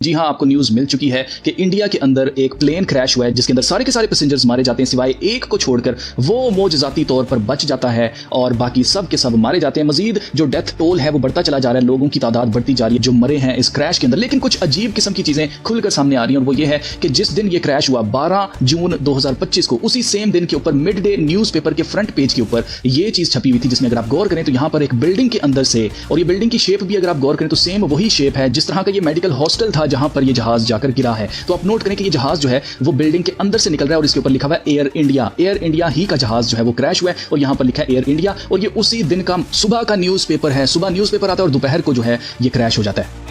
जी हाँ, आपको न्यूज मिल चुकी है कि इंडिया के अंदर एक प्लेन क्रैश हुआ है जिसके अंदर सारे के सारे पैसेंजर्स मारे जाते हैं सिवाय एक को छोड़कर। वो मोजजाती तौर पर बच जाता है और बाकी सब के सब मारे जाते हैं। मजीद जो डेथ टोल है वो बढ़ता चला जा रहा है, लोगों की तादाद बढ़ती जा रही है जो मरे हैं इस क्रैश के अंदर। लेकिन कुछ अजीब किस्म की चीजें खुलकर सामने आ रही हैं और वो ये है कि जिस दिन ये क्रैश हुआ 12 जून 2025 को, उसी सेम दिन के ऊपर मिड डे न्यूज़पेपर के फ्रंट पेज के ऊपर ये चीज छपी हुई थी जिसमें अगर आप गौर करें तो यहाँ पर एक बिल्डिंग के अंदर से, और ये बिल्डिंग की शेप भी अगर आप गौर करें तो सेम वही शेप है जिस तरह का ये मेडिकल हॉस्टल था जहां पर ये जहाज जाकर गिरा है। तो आप नोट करें कि ये जहाज जो है वो बिल्डिंग के अंदर से निकल रहा है और इसके ऊपर लिखा हुआ है एयर इंडिया। एयर इंडिया ही का जहाज जो है वो क्रैश हुआ है और यहां पर लिखा है एयर इंडिया, और ये उसी दिन का सुबह का न्यूज़पेपर है। सुबह न्यूज़पेपर आता है और दोपहर को जो है ये क्रैश हो जाता है।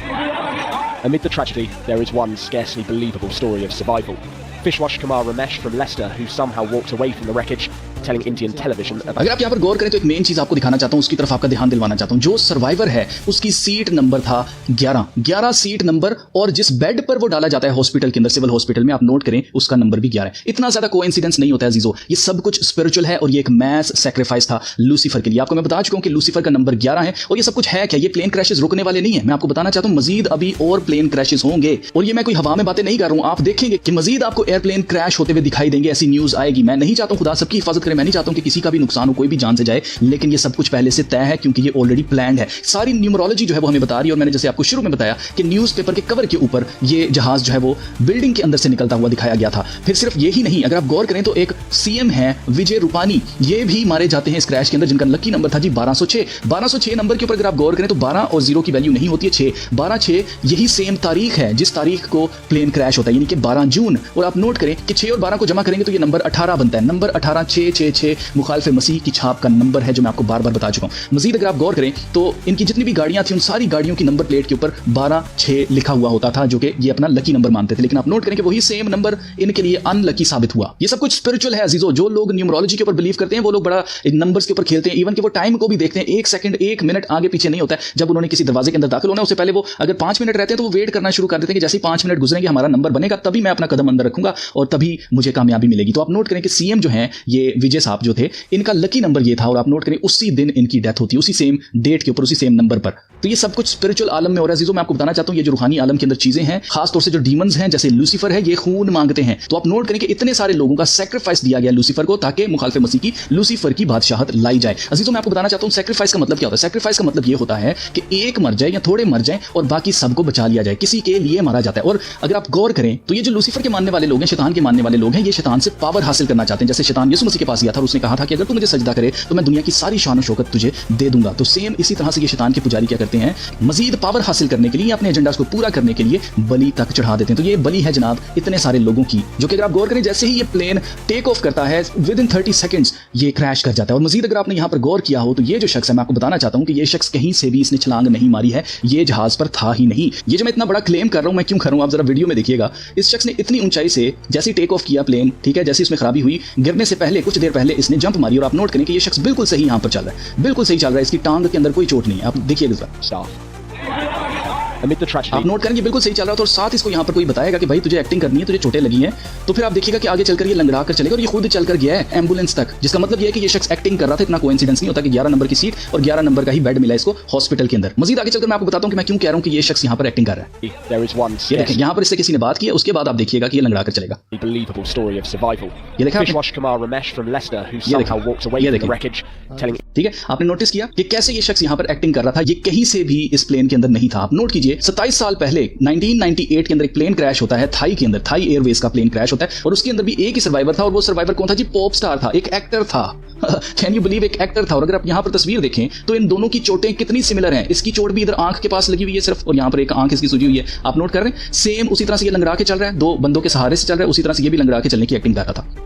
Amid the tragedy, there is one scarcely believable story of survival. Fishwash Kumar Ramesh from Leicester, who somehow walked away from the wreckage, telling Indian television about... अगर आप यहाँ पर गौर करें तो एक मेन चीज आपको दिखाना चाहता हूँ, उसकी तरफ आपका ध्यान दिलवाना चाहता हूँ। जो सर्वाइवर है उसकी सीट नंबर था 11 सीट नंबर, और जिस बेड पर वो डाला जाता है हॉस्पिटल के अंदर, सिविल हॉस्पिटल में, आप नोट करें उसका नंबर भी 11 है। इतना ज्यादा कोइंसिडेंस नहीं होता है अजीजों, ये सब कुछ स्पिरिचुअल है और ये एक मैस सैक्रिफाइस था लूसीफर के लिए। आपको मैं बता चुका हूँ कि लूसीफर का नंबर 11 है और ये सब कुछ है क्या, ये प्लेन क्रैशेस रुकने वाले नहीं है। मैं आपको बताना चाहता हूँ मजीद अभी और प्लेन क्रैशेस होंगे, और ये मैं कोई हवा में बातें नहीं कर रहा हूँ। आप देखेंगे कि मजीद आपको एयरप्लेन क्रैश होते हुए दिखाई देंगे, ऐसी न्यूज आएगी। मैं नहीं चाहता हूँ, खुदा सबकी हिफाजत करे, मैं नहीं चाहता हूँ कि किसी का भी नुकसान हो, कोई भी जान से जाए, लेकिन ये सब कुछ पहले से तय है क्योंकि ये ऑलरेडी प्लान्ड है। सारी न्यूमरोलॉजी जो है वो हमें बता रही है, और मैंने जैसे आपको शुरू में बताया कि न्यूज़पेपर के कवर के ऊपर ये जहाज जो है वो बिल्डिंग के अंदर से निकलता हुआ दिखाया गया था। फिर सिर्फ यही नहीं, अगर आप गौर करें तो एक सीएम है विजय रूपानी, ये भी मारे जाते हैं इस क्रैश के अंदर, जिनका लकी नंबर था जी 1206 नंबर के ऊपर अगर आप गौर करें तो 12 और 0 की वैल्यू नहीं होती है 6, 12/6 यही सेम तारीख है जिस तारीख को प्लेन क्रैश होता है, यानी कि 12 जून। और आप नोट करें कि 6 और 12 को जमा करेंगे तो ये नंबर 18 बनता है। नंबर 18 666 मुखालिफ मसीह की छाप का नंबर है जो मैं आपको बार बार बता चुका हूं। मजीद अगर आप गौर करें तो इनकी जितनी भी गाड़ियां थी उन सारी गाड़ियों की नंबर प्लेट के ऊपर 12/6 लिखा हुआ होता था, जो कि ये अपना लकी नंबर मानते थे। लेकिन आप नोट करें कि वही सेम नंबर इनके लिए अनलकी साबित हुआ। ये सब कुछ स्पिरिचुअल है अजीजों। जो लोग न्यूमरोलॉजी के ऊपर बिलीव करते हैं वो लोग बड़ा नंबर्स के ऊपर खेलते हैं, इवन कि वो टाइम को भी देखते हैं। 1 सेकंड 1 मिनट आगे पीछे नहीं होता है। जब उन्होंने किसी दरवाजे के अंदर दाखिल होना, उससे पहले वो अगर 5 मिनट रहते हैं तो वो वेट करना शुरू कर देते हैं कि जैसे ही 5 मिनट गुजरेंगे हमारा नंबर बनेगा, तभी मैं अपना कदम अंदर रखूंगा और तभी मुझे कामयाबी मिलेगी। तो आप नोट करें कि सीएम जो है ये विजय साहब जो थे, इनका लकी नंबर ये था, और आप नोट करें उसी दिन इनकी डेथ होती है, उसी सेम डेट के ऊपर, उसी सेम नंबर पर। तो ये सब कुछ स्पिरिचुअल आलम में हो रहा है अजीजों। मैं आपको बताना चाहता हूं ये जो रूहानी आलम के अंदर चीजें हैं, खास तौर से जो डीमंस हैं जैसे लूसीफर है, ये खून मांगते हैं। तो आप नोट करें कि इतने सारे लोगों का सैक्रिफाइस दिया गया लूसीफर को ताकि मुखालिफ मसीह की लूसीफर की बादशाहत लाई जाए। अजीजों मैं आपको बताना चाहता हूं सैक्रिफाइस का मतलब क्या होता है। सैक्रिफाइस का मतलब ये होता है कि एक मर जाए या थोड़े मर जाए और बाकी सबको बचा लिया जाए, किसी के लिए मारा जाता है। और अगर आप गौर करें तो ये जो लूसीफर के मानने वाले लोग हैं, शैतान के मानने वाले लोग हैं, ये शैतान से पावर हासिल करना चाहते हैं। जैसे शैतान यीशु मसीह के पास गया था और उसने कहा था कि अगर तू मुझे सजदा करे तो मैं दुनिया की सारी शान और शौकत तुझे दे दूंगा। तो सेम इसी तरह से ये शैतान के पुजारी क्या करते हैं, मजीद पावर हासिल करने के लिए, अपने एजेंडा को पूरा करने के लिए बलि तक चढ़ा देते हैं। तो ये बलि है जनाब इतने सारे लोगों की, जो कि अगर आप गौर करें जैसे ही ये प्लेन टेक ऑफ करता है विद इन 30 सेकंड्स ये क्रैश कर जाता है। और मजीद अगर आपने यहाँ पर गौर किया हो तो ये जो शख्स है, मैं आपको बताना चाहता हूँ कि ये शख्स कहीं से भी इसने छलांग नहीं मारी है, ये जहाज पर था ही नहीं। ये जो मैं इतना बड़ा क्लेम कर रहा हूँ, मैं क्यों कर रहा हूँ आप जरा वीडियो में देखिएगा। इस शख्स ने इतनी ऊंचाई से जैसे टेक ऑफ किया प्लेन, ठीक है, जैसे इसमें खराबी हुई, गिरने से पहले कुछ देर पहले इसने जंप मारी। और आप नोट करें कि ये शख्स बिल्कुल सही यहाँ पर चल रहा है, बिल्कुल सही चल रहा है, इसकी टांग के अंदर कोई चोट नहीं है। आप देखिए Amid the tragedy, आप नोट करेंगे बिल्कुल सही चल रहा था, और साथ इसको यहाँ पर कोई बताएगा कि भाई तुझे एक्टिंग करनी है, तुझे चोटें लगी हैं, तो फिर आप देखिएगा कि आगे चलकर ये लंगड़ा कर चलेगा। और ये खुद चलकर गया है एम्बुलेंस तक, जिसका मतलब ये है कि ये शख्स एक्टिंग कर रहा था। इतना कोइंसिडेंस नहीं होता कि 11 नंबर की सीट और 11 नंबर का ही बेड मिला इसको हॉस्पिटल के अंदर। मजीद आगे चलकर मैं आपको बताता हूँ कि मैं क्यों कह रहा हूँ कि ये शख्स यहाँ पर एक्टिंग कर रहा है। there is one ये देखें यहाँ पर इससे किसी ने बात की है, उसके बाद आप देखिएगा कि ये लंगड़ा कर चलेगा। believable story of survival. ये देखा आपने? Fishwash Kumar Ramesh from Leicester, who ये somehow देखिए, walked away ये from the देखिए। wreckage, telling ठीक है, आपने नोटिस किया कि कैसे ये शख्स यहाँ पर एक्टिंग कर रहा था। ये कहीं से भी इस प्लेन के अंदर नहीं था। आप नोट कीजिए 27 साल पहले 1998 के अंदर एक प्लेन क्रैश होता है थाई के अंदर, थाई एयरवेज का प्लेन क्रैश होता है, और उसके अंदर भी एक ही सर्वाइवर था। और वो सर्वाइवर कौन था जी, पॉप स्टार था, एक एक्टर था। कैन यू बिलीव, एक एक्टर था। और अगर आप यहाँ पर तस्वीर देखें तो इन दोनों की चोटें कितनी सिमिलर हैं। इसकी चोट भी इधर आंख के पास लगी हुई है सिर्फ, और यहाँ पर एक आंख इसकी सूजी हुई है। आप नोट कर रहे हैं, सेम उसी तरह से ये लंगड़ा के चल रहा है, 2 बंदों के सहारे से चल रहा है, उसी तरह से ये भी लंगड़ा के चलने की एक्टिंग कर रहा था।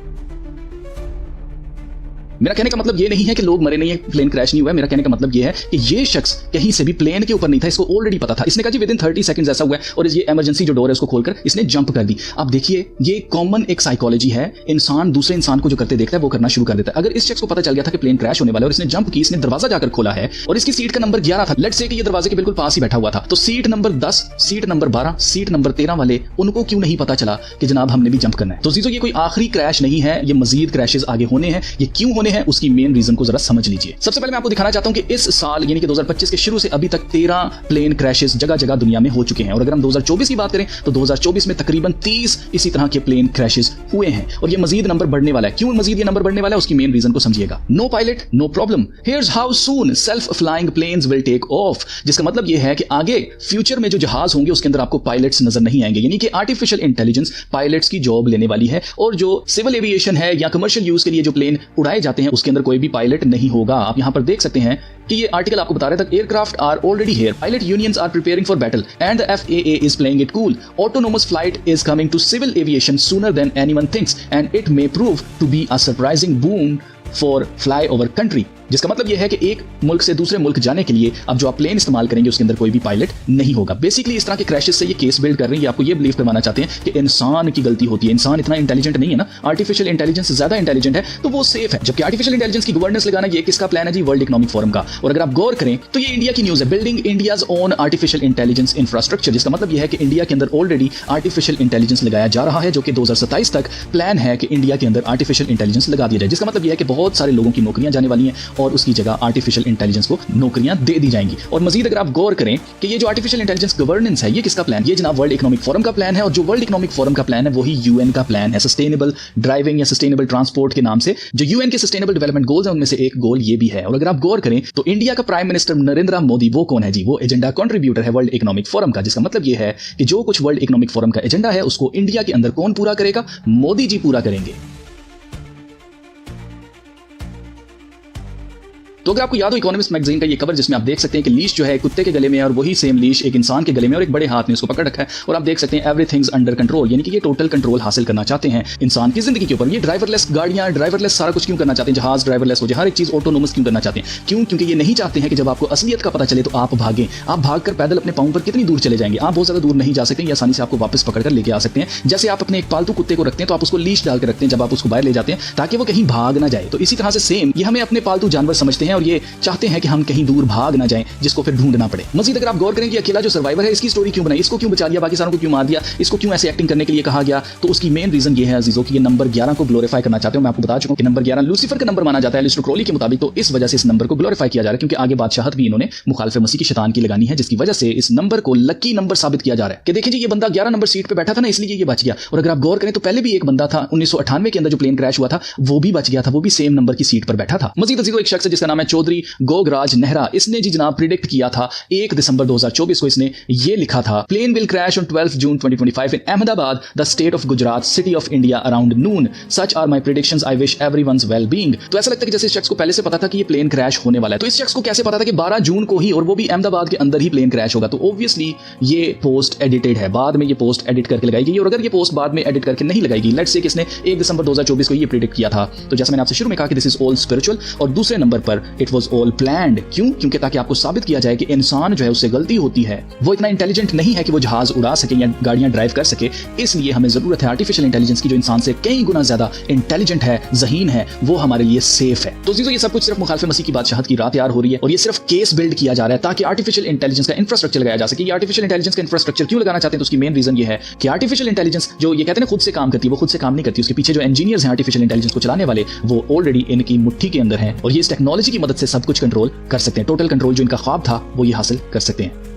मेरा कहने का मतलब ये नहीं है कि लोग मरे नहीं है, प्लेन क्रैश नहीं हुआ है। मेरा कहने का मतलब ये है कि ये शख्स कहीं से भी प्लेन के ऊपर नहीं था, इसको ऑलरेडी पता था। इसने कहा जी विद इन 30 सेकंड्स ऐसा हुआ है, और ये इमरजेंसी जो डोर है उसको खोलकर इसने जंप कर दी। आप देखिए ये कॉमन एक साइकोलॉजी है, इंसान दूसरे इंसान को जो करते देखता है वो करना शुरू कर देता है। अगर इस शख्स को पता चल गया था कि प्लेन क्रैश होने वाला है और इसने जंप की, इसने दरवाजा जाकर खोला है और इसकी सीट का नंबर 11 था, लेट्स से कि ये दरवाजे के बिल्कुल पास ही बैठा हुआ था, तो seat number 10, seat number 12, seat number 13 वाले उनको क्यों नहीं पता चला कि जनाब हमने भी जंप करना है। तो जीजो ये कोई आखिरी क्रैश नहीं है, ये मजीद क्रैशेस आगे होने हैं। ये क्यों होने हैं उसकी मेन रीजन को जरा समझ लीजिए। सबसे पहले मैं आपको दिखाना चाहता हूं कि इस साल यानी कि 2025 के शुरू से अभी तक 13 प्लेन क्रैशेस जगह जगह दुनिया में हो चुके हैं। और अगर हम 2024 की बात करें तो 2024 में तकरीबन 30 इसी तरह के प्लेन क्रैशेस हुए हैं और ये मजीद नंबर बढ़ने वाला है। क्यों मजीद ये नंबर बढ़ने वाला है उसकी मेन रीजन को समझिएगा। No pilot no problem, here's how soon self flying planes will take off. जिसका मतलब ये है कि आगे फ्यूचर में जो जहाज होंगे उसके अंदर आपको पायलट्स नजर नहीं आएंगे, यानी कि आर्टिफिशियल इंटेलिजेंस पायलट्स की जॉब लेने वाली है। और जो सिविल एविएशन है या कमर्शियल यूज के लिए जो प्लेन उड़ाए जाते हैं उसके अंदर कोई भी पायलट नहीं होगा। आप यहां पर देख सकते हैं कि ये आर्टिकल आपको बता रहा था aircraft are already here, pilot unions are preparing for battle and the FAA is playing it cool, autonomous flight is coming to civil aviation sooner than anyone thinks and it may prove to be a surprising boon for fly over country. जिसका मतलब यह है कि एक मुल्क से दूसरे मुल्क जाने के लिए अब जो आप प्लेन इस्तेमाल करेंगे उसके अंदर कोई भी पायलट नहीं होगा। बेसिकली इस तरह के क्रैशेस से ये केस बिल्ड कर रहे हैं, आपको ये बिलीव करवाना चाहते हैं कि इंसान की गलती होती है। इंसान इतना इंटेलिजेंट नहीं है ना, आर्टिफिशियल इंटेलिजेंस ज्यादा इंटेलिजेंट है तो वो सेफ है। जबकि आर्टिफिशियल इंटेलिजेंस की गवर्नेंस लगाना ये किसका प्लान है जी? वर्ल्ड इकोनॉमिक फोरम का। और अगर आप गौर करें तो ये इंडिया की न्यूज है, building India's own artificial intelligence infrastructure. जिसका मतलब यह है कि इंडिया के अंदर ऑलरेडी आर्टिफिशियल इंटेलिजेंस लगाया जा रहा है, जो कि 2027 तक प्लान है कि इंडिया के अंदर आर्टिफिशियल इंटेलिजेंस लगा दिया जाए। जिसका मतलब यह है कि बहुत सारे लोगों की नौकरियां जाने वाली हैं और उसकी जगह आर्टिफिशियल इंटेलिजेंस को नौकरियां दे दी जाएंगी। और मजीद अगर आप गौर करें कि ये जो आर्टिफिशियल इंटेलिजेंस गवर्नेंस है ये किसका प्लान? ये जनाब वर्ल्ड इकोनॉमिक फोरम का प्लान है। और जो वर्ल्ड इकोनॉमिक फोरम का प्लान है वही यूएन का प्लान है, सस्टेनेबल ड्राइविंग या सस्टेनेबल ट्रांसपोर्ट के नाम से। जो यूएन के सस्टेनेबल डेवलपमेंट गोल्स हैं उनमें से एक गोल ये भी है। और अगर आप गौर करें तो इंडिया का प्राइम मिनिस्टर नरेंद्र मोदी वो कौन है जी? वो एजेंडा कंट्रीब्यूटर है वर्ल्ड इकोनॉमिक फोरम का। जिसका मतलब ये है कि जो कुछ वर्ल्ड इकोनॉमिक फोरम का एजेंडा है उसको इंडिया के अंदर कौन पूरा करेगा? मोदी जी पूरा करेंगे। तो अगर आपको याद हो इकोनॉमिस्ट मैगजीन का ये कवर जिसमें आप देख सकते हैं कि लीश जो है कुत्ते के गले में है और वही सेम लीश एक इंसान के गले में और एक बड़े हाथ में उसको पकड़ रखा है। और आप देख सकते हैं एवरीथिंग्स अंडर कंट्रोल, यानी कि ये टोटल कंट्रोल हासिल करना चाहते हैं इंसान की जिंदगी के ऊपर। ये ड्राइवरलेस गाड़ियां, ड्राइवरलेस सारा कुछ क्यों करना चाहते हैं? जहाज ड्राइवरलेस हो जाए, हर एक चीज ऑटोनोमस क्यों करना चाहते हैं? क्यों? क्योंकि ये नहीं चाहते हैं कि जब आपको असलियत का पता चले तो आप भागें। आप भागकर पैदल अपने पांव पर कितनी दूर चले जाएंगे? आप बहुत ज्यादा दूर नहीं जा सकते, आसानी से आपको वापस पकड़कर लेके आ सकते हैं। जैसे आप अपने एक पालतू कुत्ते को रखते हैं तो आप उसको लीश डाल कर रखते हैं जब आप उसको बाहर ले जाते हैं ताकि वो कहीं भाग ना जाए। तो इसी तरह से सेम ये हमें अपने पालतू जानवर समझते हैं और ये चाहते हैं कि हम कहीं दूर भाग ना जाएं जिसको फिर ढूंढना पड़े। मजीद अगर आप गौर करें कि अकेला जो सर्वाइवर है इसकी स्टोरी क्यों बनाई, इसको क्यों बचा लिया, बाकी सारों को क्यों मार दिया, इसको क्यों ऐसे एक्टिंग करने के लिए कहा गया, तो उसकी मेन रीजन ये है अजीजों कि ये नंबर 11 को ग्लोरीफाई करना चाहते हो। मैं आपको बता चुका हूं कि नंबर 11 लूसीफर का नंबर माना जाता है एलिस्टर क्रोली के मुताबिक। तो इस वजह से इस नंबर को ग्लोरीफाई किया जा रहा है क्योंकि आगे बादशाहत भी इन्होंने मुखालिफ मसीह की शैतान की लगानी है, जिसकी वजह से इस नंबर को लकी नंबर साबित किया जा रहा है कि देखिए जी ये बंदा 11 नंबर सीट पे बैठा था ना इसलिए ये बच गया। और अगर आप गौर करें तो पहले भी एक बंदा था 1998 के अंदर जो प्लेन क्रैश हुआ था वो भी बच गया था, वो भी सेम नंबर की सीट पर बैठा था। मजीद अजीजों एक शख्स है जिसका नाम है चौधरी गोगराज नेहरा, इसने जी जनाब प्रिडिक्ट किया था 1 दिसंबर 2024 को। इसने ये लिखा था plane will crash on 12 June 2025 in Ahmedabad the state of Gujarat city of India around noon, such are my predictions, I wish everyone's well being. तो ऐसा लगता है कि जैसे इस शख्स को पहले से पता था कि ये प्लेन क्रैश होने वाला है। तो इस शख्स को कैसे पता था कि 12 जून को ही और वो भी अहमदाबाद के अंदर ही प्लेन क्रैश होगा? तो ऑब्वियसली ये पोस्ट एडिटेड है, बाद में ये पोस्ट एडिट करके लगाई गई। और अगर ये पोस्ट बाद में एडिट करके नहीं लगाई गई, लेट्स से किसने 1 दिसंबर 2024 को ये प्रेडिक्ट किया था, तो जैसे मैंने आपसे शुरू में कहा कि दिस इज ऑल स्पिरिचुअल। और दूसरे नंबर पर इट वाज ऑल प्लान्ड। क्यों? क्योंकि ताकि आपको साबित किया जाए कि इंसान जो है उससे गलती होती है, वो इतना इंटेलिजेंट नहीं है कि वो जहाज उड़ा सके या गाड़ियां ड्राइव कर सके। इसलिए हमें जरूरत है आर्टिफिशियल इंटेलिजेंस की जो इंसान से कई गुना ज्यादा इंटेलिजेंट है, ज़हीन है, वो हमारे लिए सेफ है। तो ये सब कुछ सिर्फ मुखालिफ मसीह की बादशाहत की रात यार हो रही है और ये सिर्फ केस बिल्ड किया जा रहा है ताकि आर्टिफिशियल इंटेलिजेंस का इंफ्रास्ट्रक्चर लगाया जा सके। ये आर्टिफिशियल इंटेलिजेंस का इंफ्रास्ट्रक्चर क्यों लगाना चाहते हैं? तो उसकी मेन रीजन ये है कि आर्टिफिशियल इंटेलिजेंस जो ये कहते हैं खुद से काम करती है, वो खुद से काम नहीं करती। उसके पीछे जो इंजीनियर्स हैं आर्टिफिशियल इंटेलिजेंस को चलाने वाले, वो ऑलरेडी इनकी मुट्ठी के अंदर हैं और ये इस टेक्नोलॉजी की मदद से सब कुछ कंट्रोल कर सकते हैं। टोटल कंट्रोल जो इनका ख्वाब था वो ये हासिल कर सकते हैं।